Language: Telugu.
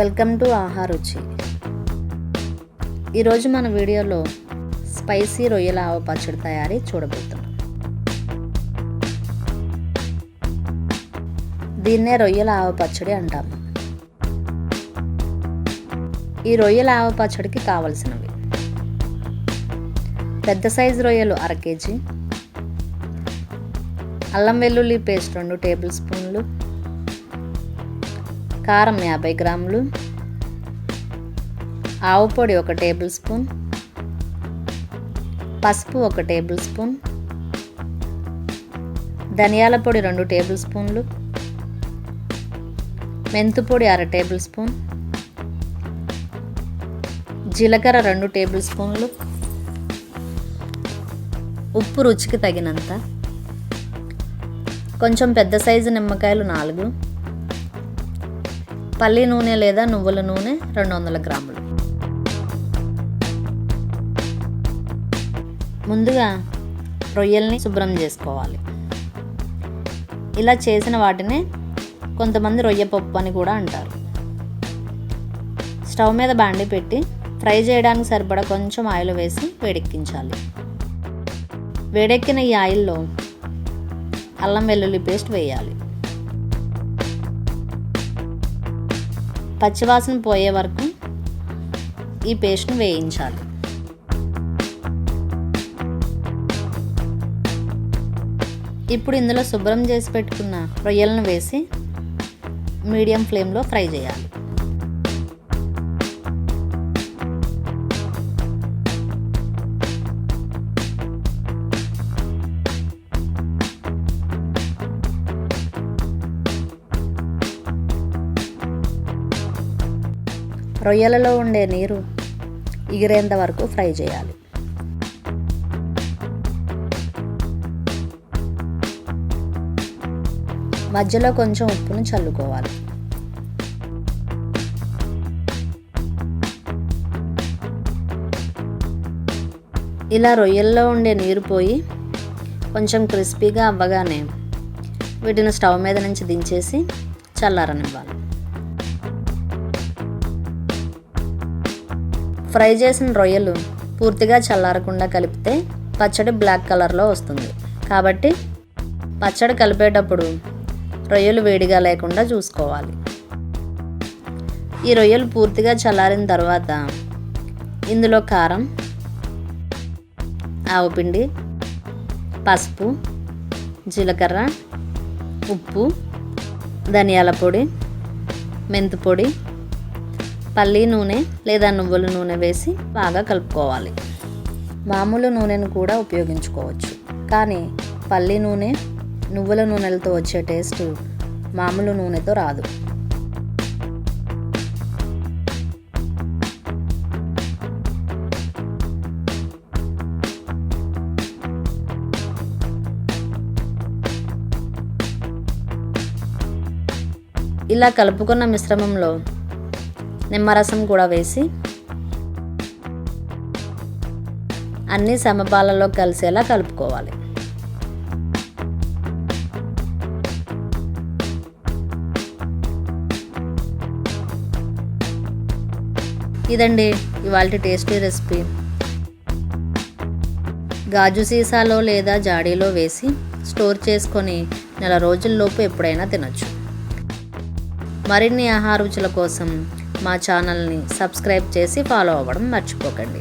Welcome to ఆహారుచి. ఈరోజు మన వీడియోలో స్పైసీ రొయ్యల ఆవ పచ్చడి తయారీ చూడబోతున్నాం. దీన్నే రొయ్యల ఆవ పచ్చడి అంటాము. ఈ రొయ్యల ఆవ పచ్చడికి కావలసినవి: పెద్ద సైజు రొయ్యలు 1/2 kg, అల్లం వెల్లుల్లి పేస్ట్ 2 టేబుల్ స్పూన్లు, కారం 50 గ్రాములు, ఆవు పొడి 1 టేబుల్ స్పూన్, పసుపు 1 టేబుల్ స్పూన్, ధనియాల పొడి 2 టేబుల్ స్పూన్లు, మెంతు పొడి 1/2 టేబుల్ స్పూన్, జీలకర్ర 2 టేబుల్ స్పూన్లు, ఉప్పు రుచికి తగినంత, కొంచెం పెద్ద సైజు నిమ్మకాయలు 4, పల్లి నూనె లేదా నువ్వుల నూనె 200 గ్రాములు. ముందుగా రొయ్యల్ని శుభ్రం చేసుకోవాలి. ఇలా చేసిన వాటినే కొంతమంది రొయ్య పప్పు అని కూడా అంటారు. స్టవ్ మీద బాండి పెట్టి ఫ్రై చేయడానికి సరిపడా కొంచెం ఆయిల్ వేసి వేడెక్కించాలి. వేడెక్కిన ఈ ఆయిల్లో అల్లం వెల్లుల్లి పేస్ట్ వేయాలి. పచ్చివాసన పోయే వరకు ఈ పేస్ట్ను వేయించాలి. ఇప్పుడు ఇందులో శుభ్రం చేసి పెట్టుకున్న రొయ్యలను వేసి మీడియం ఫ్లేమ్లో ఫ్రై చేయాలి. రొయ్యలలో ఉండే నీరు ఎగిరేంత వరకు ఫ్రై చేయాలి. మధ్యలో కొంచెం ఉప్పును చల్లుకోవాలి. ఇలా రొయ్యల్లో ఉండే నీరు పోయి కొంచెం క్రిస్పీగా అవ్వగానే వీటిని స్టవ్ మీద నుంచి దించేసి చల్లారనివ్వాలి. ఫ్రై చేసిన రొయ్యలు పూర్తిగా చల్లారకుండా కలిపితే పచ్చడి బ్లాక్ కలర్లో వస్తుంది. కాబట్టి పచ్చడి కలిపేటప్పుడు రొయ్యలు వేడిగా లేకుండా చూసుకోవాలి. ఈ రొయ్యలు పూర్తిగా చల్లారిన తర్వాత ఇందులో కారం, ఆవపిండి, పసుపు, జీలకర్ర, ఉప్పు, ధనియాల పొడి, మెంతు పొడి, పల్లి నూనె లేదా నువ్వుల నూనె వేసి బాగా కలుపుకోవాలి. మామూలు నూనెను కూడా ఉపయోగించుకోవచ్చు, కానీ పల్లి నూనె, నువ్వుల నూనెలతో వచ్చే టేస్ట్ మామూలు నూనెతో రాదు. ఇలా కలుపుకున్న మిశ్రమంలో నిమ్మరసం కూడా వేసి అన్ని సమపాలలో కలిసేలా కలుపుకోవాలి. ఇదండి ఇవాల్టి టేస్టీ రెసిపీ. గాజు సీసాలో లేదా జాడీలో వేసి స్టోర్ చేసుకొని నెల రోజుల్లోపు ఎప్పుడైనా తినొచ్చు. మరిన్ని ఆహార రుచుల కోసం మా ఛానల్ని సబ్స్క్రైబ్ చేసి ఫాలో అవ్వడం మర్చిపోకండి.